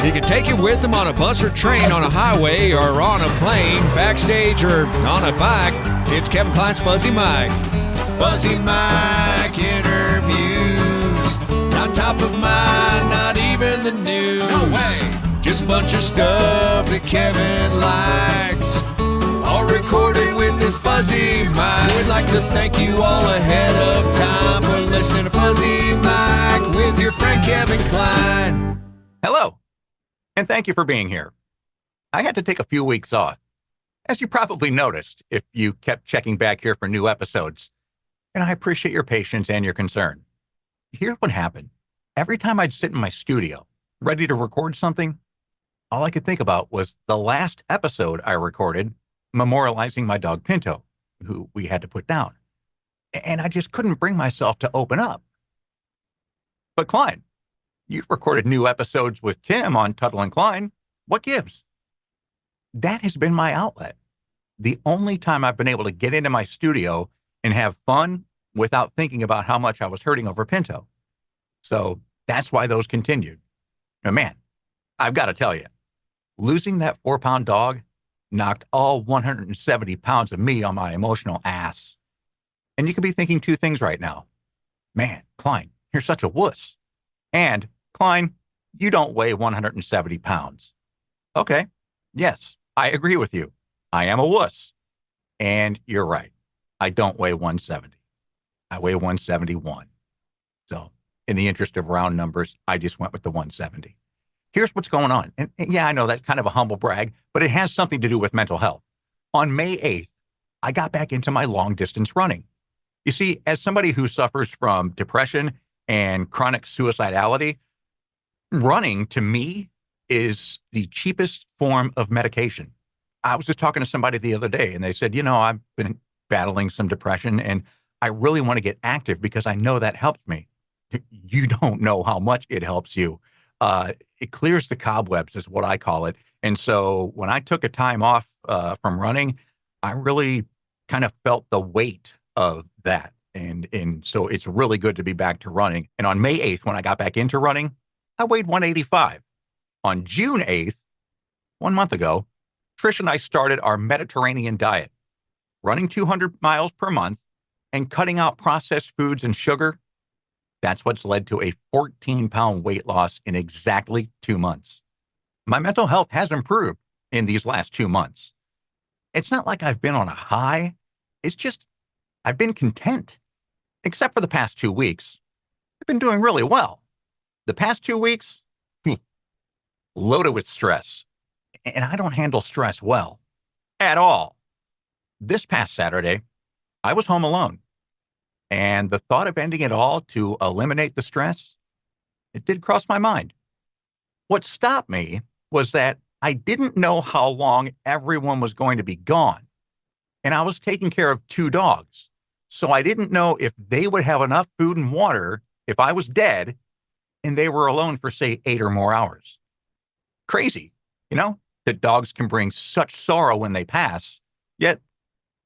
He can take you with him on a bus or train, on a highway or on a plane, backstage or on a bike. It's Kevin Kline's Fuzzy Mike. Fuzzy Mike interviews. Not top of mind, not even the news. No way. Just a bunch of stuff that Kevin likes. All recorded with this Fuzzy Mike. We'd like to thank you all ahead of time for listening to Fuzzy Mike with your friend Kevin Kline. Hello, and thank you for being here. I had to take a few weeks off, as you probably noticed if you kept checking back here for new episodes, and I appreciate your patience and your concern. Here's what happened. Every time I'd sit in my studio, ready to record something, all I could think about was the last episode I recorded memorializing my dog Pinto, who we had to put down. And I just couldn't bring myself to open up. But Kline, you've recorded new episodes with Tim on Tuttle and Kline. What gives? That has been my outlet. The only time I've been able to get into my studio and have fun without thinking about how much I was hurting over Pinto. So that's why those continued. Now, man, I've got to tell you, losing that 4-pound dog knocked all 170 pounds of me on my emotional ass. And you could be thinking two things right now. Man, Kline, you're such a wuss. And, Kline, you don't weigh 170 pounds. Okay, yes, I agree with you. I am a wuss. And you're right. I don't weigh 170. I weigh 171. So, in the interest of round numbers, I just went with the 170. Here's what's going on. And yeah, I know that's kind of a humble brag, but it has something to do with mental health. On May 8th, I got back into my long distance running. You see, as somebody who suffers from depression and chronic suicidality, running to me is the cheapest form of medication. I was just talking to somebody the other day and they said, I've been battling some depression and I really want to get active because I know that helps me. You don't know how much it helps you. It clears the cobwebs is what I call it. And so when I took a time off from running, I really kind of felt the weight of that. And so it's really good to be back to running. And on May 8th, when I got back into running, I weighed 185. On June 8th, 1 month ago, Trish and I started our Mediterranean diet, running 200 miles per month and cutting out processed foods and sugar. That's what's led to a 14-pound weight loss in exactly 2 months. My mental health has improved in these last 2 months. It's not like I've been on a high. It's just I've been content. Except for the past 2 weeks. I've been doing really well. The past 2 weeks, loaded with stress. And I don't handle stress well. At all. This past Saturday, I was home alone. And the thought of ending it all to eliminate the stress, it did cross my mind. What stopped me was that I didn't know how long everyone was going to be gone. And I was taking care of 2 dogs. So I didn't know if they would have enough food and water if I was dead and they were alone for, say, 8 or more hours. Crazy, that dogs can bring such sorrow when they pass, yet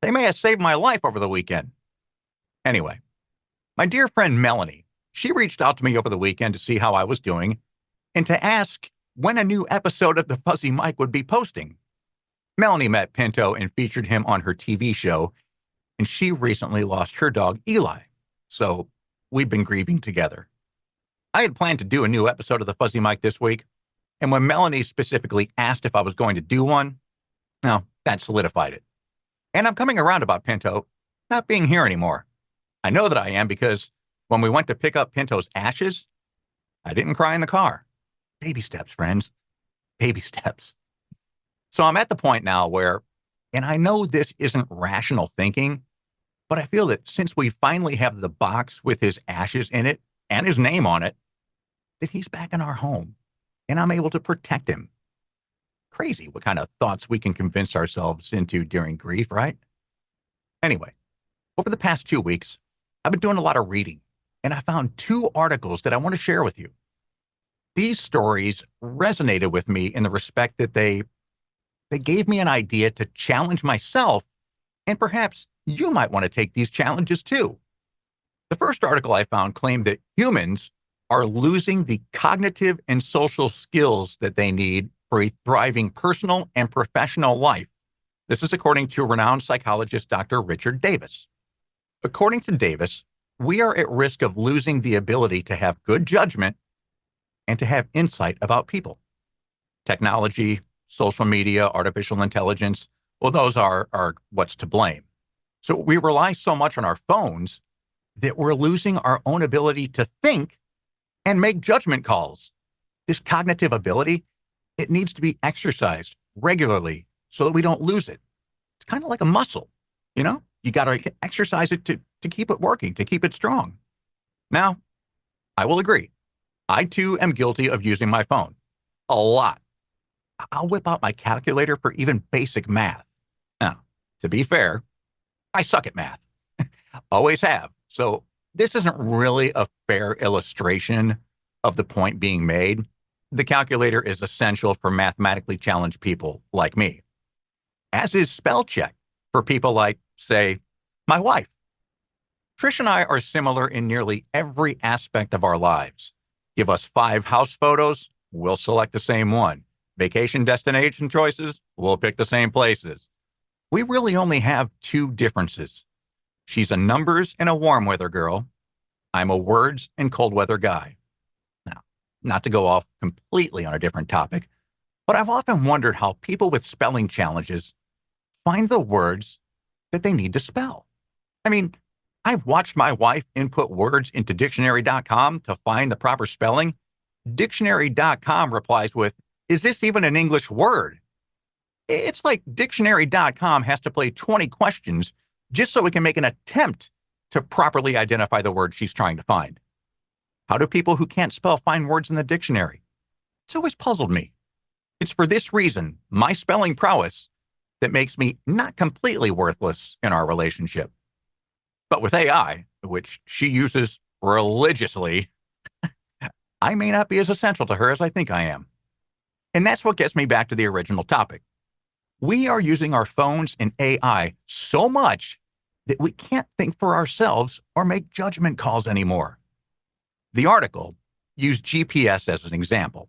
they may have saved my life over the weekend. Anyway, my dear friend Melanie, she reached out to me over the weekend to see how I was doing and to ask when a new episode of the Fuzzy Mike would be posting. Melanie met Pinto and featured him on her TV show, and she recently lost her dog, Eli. So we've been grieving together. I had planned to do a new episode of the Fuzzy Mike this week, and when Melanie specifically asked if I was going to do one, that solidified it. And I'm coming around about Pinto not being here anymore. I know that I am because when we went to pick up Pinto's ashes, I didn't cry in the car. Baby steps, friends. Baby steps. So I'm at the point now where, and I know this isn't rational thinking, but I feel that since we finally have the box with his ashes in it and his name on it, that he's back in our home and I'm able to protect him. Crazy what kind of thoughts we can convince ourselves into during grief, right? Anyway, over the past 2 weeks, I've been doing a lot of reading, and I found 2 articles that I want to share with you. These stories resonated with me in the respect that they gave me an idea to challenge myself, and perhaps you might want to take these challenges too. The first article I found claimed that humans are losing the cognitive and social skills that they need for a thriving personal and professional life. This is according to renowned psychologist Dr. Richard Davis. According to Davis, we are at risk of losing the ability to have good judgment and to have insight about people. Technology, social media, artificial intelligence, well, those are what's to blame. So we rely so much on our phones that we're losing our own ability to think and make judgment calls. This cognitive ability, it needs to be exercised regularly so that we don't lose it. It's kind of like a muscle, you know? You got to exercise it to keep it working, to keep it strong. Now, I will agree. I too am guilty of using my phone a lot. I'll whip out my calculator for even basic math. Now, to be fair, I suck at math. Always have. So this isn't really a fair illustration of the point being made. The calculator is essential for mathematically challenged people like me, as is spell check for people like, say, my wife. Trish and I are similar in nearly every aspect of our lives. Give us 5 house photos, we'll select the same one. Vacation destination choices, we'll pick the same places. We really only have 2 differences. She's a numbers and a warm weather girl. I'm a words and cold weather guy. Now, not to go off completely on a different topic, but I've often wondered how people with spelling challenges find the words that they need to spell. I mean, I've watched my wife input words into dictionary.com to find the proper spelling. Dictionary.com replies with, "Is this even an English word?" It's like dictionary.com has to play 20 questions just so it can make an attempt to properly identify the word she's trying to find. How do people who can't spell find words in the dictionary? It's always puzzled me. It's for this reason, my spelling prowess, that makes me not completely worthless in our relationship. But with AI, which she uses religiously, I may not be as essential to her as I think I am. And that's what gets me back to the original topic. We are using our phones and AI so much that we can't think for ourselves or make judgment calls anymore. The article used GPS as an example.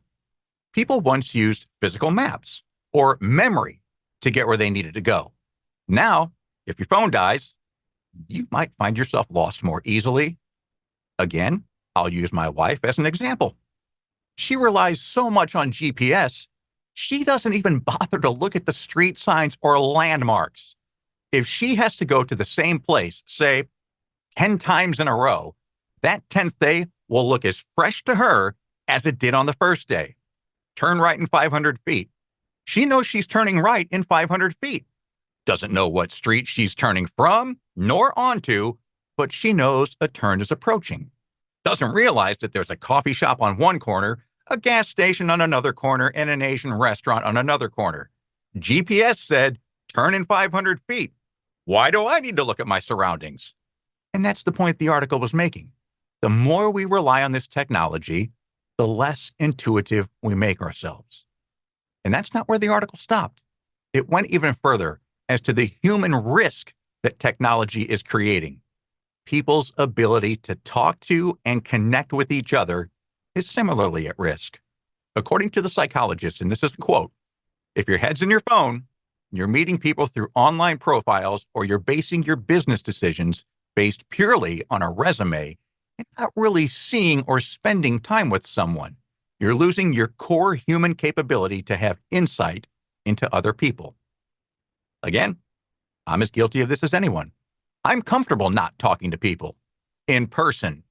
People once used physical maps or memory to get where they needed to go. Now, if your phone dies, you might find yourself lost more easily. Again, I'll use my wife as an example. She relies so much on GPS, she doesn't even bother to look at the street signs or landmarks. If she has to go to the same place, say, 10 times in a row, that 10th day will look as fresh to her as it did on the first day. Turn right in 500 feet. She knows she's turning right in 500 feet. Doesn't know what street she's turning from nor onto, but she knows a turn is approaching. Doesn't realize that there's a coffee shop on one corner, a gas station on another corner, and an Asian restaurant on another corner. GPS said, turn in 500 feet. Why do I need to look at my surroundings? And that's the point the article was making. The more we rely on this technology, the less intuitive we make ourselves. And that's not where the article stopped. It went even further as to the human risk that technology is creating. People's ability to talk to and connect with each other is similarly at risk. According to the psychologist, and this is a quote, if your head's in your phone, you're meeting people through online profiles, or you're basing your business decisions based purely on a resume and not really seeing or spending time with someone, you're losing your core human capability to have insight into other people. Again, I'm as guilty of this as anyone. I'm comfortable not talking to people in person.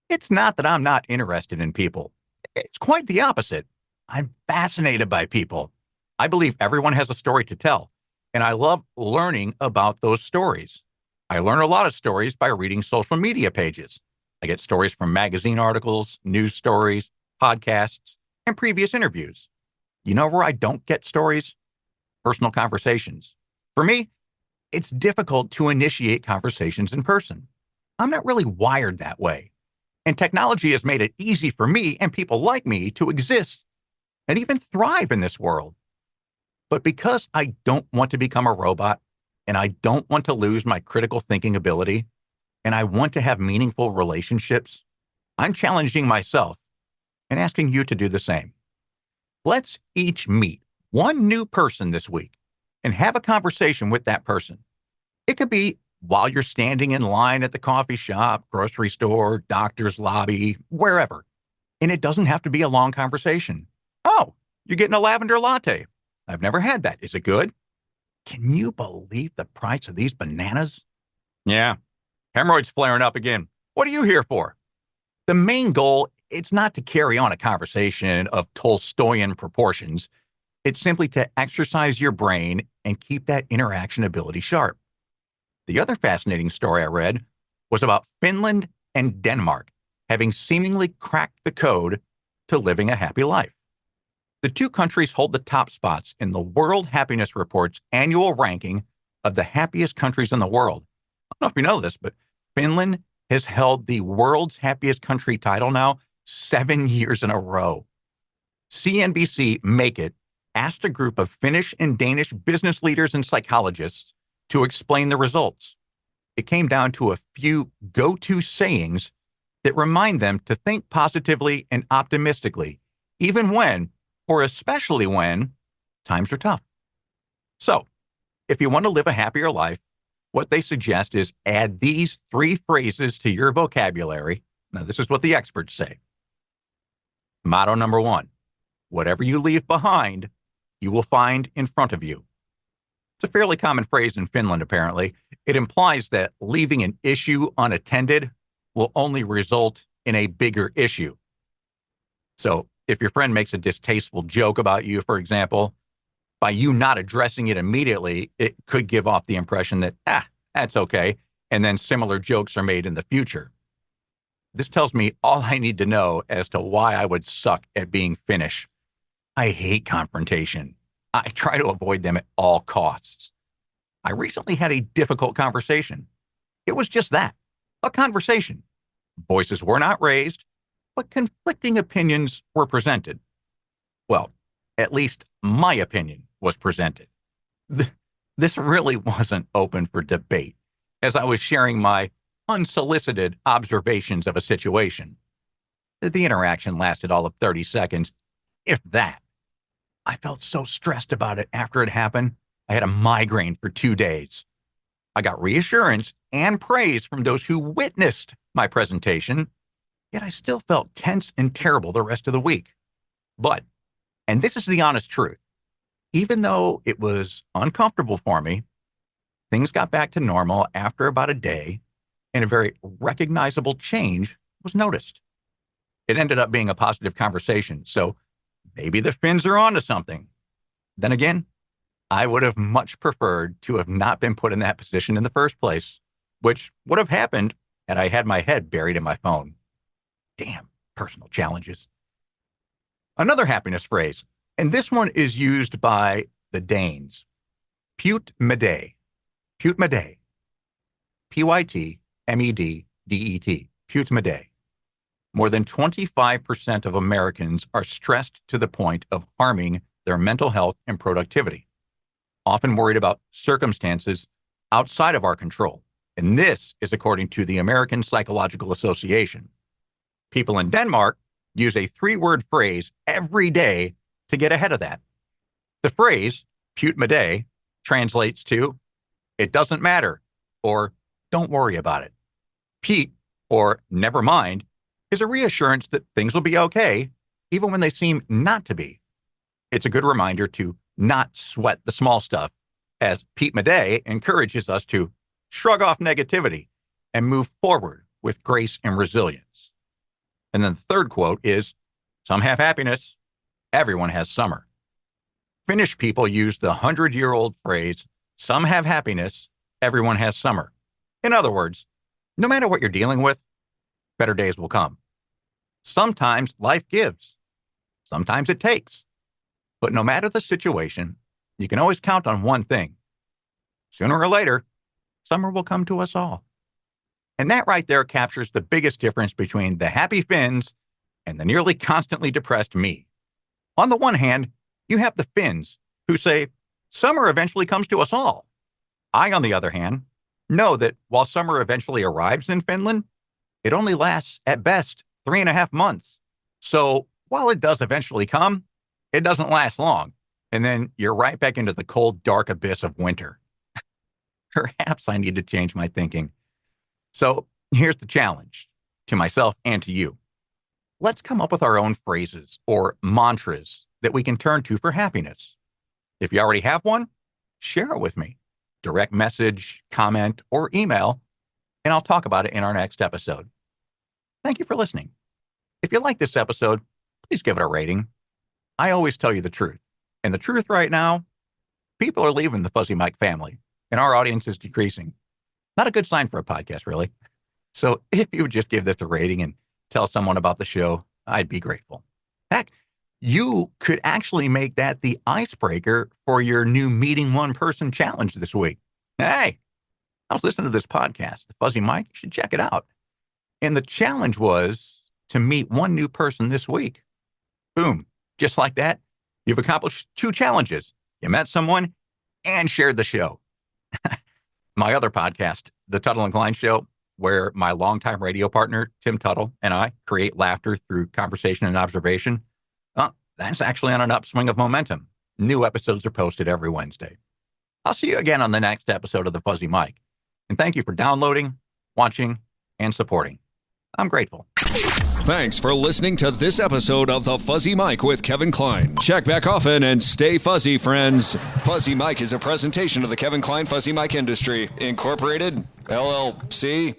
It's not that I'm not interested in people. It's quite the opposite. I'm fascinated by people. I believe everyone has a story to tell, and I love learning about those stories. I learn a lot of stories by reading social media pages. I get stories from magazine articles, news stories, podcasts, and previous interviews. You know where I don't get stories? Personal conversations. For me, it's difficult to initiate conversations in person. I'm not really wired that way. And technology has made it easy for me and people like me to exist and even thrive in this world. But because I don't want to become a robot, and I don't want to lose my critical thinking ability, and I want to have meaningful relationships, I'm challenging myself and asking you to do the same. Let's each meet one new person this week and have a conversation with that person. It could be while you're standing in line at the coffee shop, grocery store, doctor's lobby, wherever. And it doesn't have to be a long conversation. Oh, you're getting a lavender latte. I've never had that. Is it good? Can you believe the price of these bananas? Yeah, hemorrhoids flaring up again. What are you here for? The main goal, it's not to carry on a conversation of Tolstoyan proportions. It's simply to exercise your brain and keep that interaction ability sharp. The other fascinating story I read was about Finland and Denmark having seemingly cracked the code to living a happy life. The two countries hold the top spots in the World Happiness Report's annual ranking of the happiest countries in the world. I don't know if you know this, but Finland has held the world's happiest country title now 7 years in a row. CNBC Make It asked a group of Finnish and Danish business leaders and psychologists to explain the results. It came down to a few go-to sayings that remind them to think positively and optimistically, even when, or especially when, times are tough. So, if you want to live a happier life, what they suggest is add these 3 phrases to your vocabulary. Now, this is what the experts say. Motto number 1, whatever you leave behind, you will find in front of you. It's a fairly common phrase in Finland, apparently. It implies that leaving an issue unattended will only result in a bigger issue. So if your friend makes a distasteful joke about you, for example, by you not addressing it immediately, it could give off the impression that, that's okay, and then similar jokes are made in the future. This tells me all I need to know as to why I would suck at being Finnish. I hate confrontation. I try to avoid them at all costs. I recently had a difficult conversation. It was just that, a conversation. Voices were not raised, but conflicting opinions were presented. Well, at least my opinion was presented. This really wasn't open for debate, as I was sharing my unsolicited observations of a situation. The interaction lasted all of 30 seconds, if that. I felt so stressed about it after it happened. I had a migraine for 2 days. I got reassurance and praise from those who witnessed my presentation, yet I still felt tense and terrible the rest of the week. But, and this is the honest truth, even though it was uncomfortable for me, things got back to normal after about a day, and a very recognizable change was noticed. It ended up being a positive conversation, so maybe the Finns are onto something. Then again, I would have much preferred to have not been put in that position in the first place, which would have happened had I had my head buried in my phone. Damn, personal challenges. Another happiness phrase, and this one is used by the Danes. Pyt med det. Pyt med det. Pytmedet. Pyt med det. More than 25% of Americans are stressed to the point of harming their mental health and productivity, often worried about circumstances outside of our control. And this is according to the American Psychological Association. People in Denmark use a 3-word phrase every day to get ahead of that. The phrase, pyt med det, translates to, it doesn't matter, or don't worry about it. Pyt, or never mind, is a reassurance that things will be okay, even when they seem not to be. It's a good reminder to not sweat the small stuff, as pyt med det encourages us to shrug off negativity and move forward with grace and resilience. And then the third quote is, some have happiness, everyone has summer. Finnish people use the 100-year-old phrase, some have happiness, everyone has summer. In other words, no matter what you're dealing with, better days will come. Sometimes life gives. Sometimes it takes. But no matter the situation, you can always count on one thing. Sooner or later, summer will come to us all. And that right there captures the biggest difference between the happy Finns and the nearly constantly depressed me. On the one hand, you have the Finns who say, summer eventually comes to us all. I, on the other hand, know that while summer eventually arrives in Finland, it only lasts, at best, 3.5 months. So while it does eventually come, it doesn't last long. And then you're right back into the cold, dark abyss of winter. Perhaps I need to change my thinking. So here's the challenge to myself and to you. Let's come up with our own phrases or mantras that we can turn to for happiness. If you already have one, share it with me. Direct message, comment, or email, and I'll talk about it in our next episode. Thank you for listening. If you like this episode, please give it a rating. I always tell you the truth. And the truth right now, people are leaving the Fuzzy Mike family, and our audience is decreasing. Not a good sign for a podcast, really. So if you would just give this a rating and tell someone about the show, I'd be grateful. Heck, you could actually make that the icebreaker for your new Meeting One Person challenge this week. Hey, I was listening to this podcast, The Fuzzy Mike. You should check it out. And the challenge was to meet one new person this week. Boom. Just like that, you've accomplished 2 challenges. You met someone and shared the show. My other podcast, The Tuttle and Klein Show, where my longtime radio partner, Tim Tuttle, and I create laughter through conversation and observation. That's actually on an upswing of momentum. New episodes are posted every Wednesday. I'll see you again on the next episode of The Fuzzy Mike. And thank you for downloading, watching, and supporting. I'm grateful. Thanks for listening to this episode of The Fuzzy Mike with Kevin Klein. Check back often and stay fuzzy, friends. Fuzzy Mike is a presentation of the Kevin Klein Fuzzy Mike Industry, Incorporated, LLC.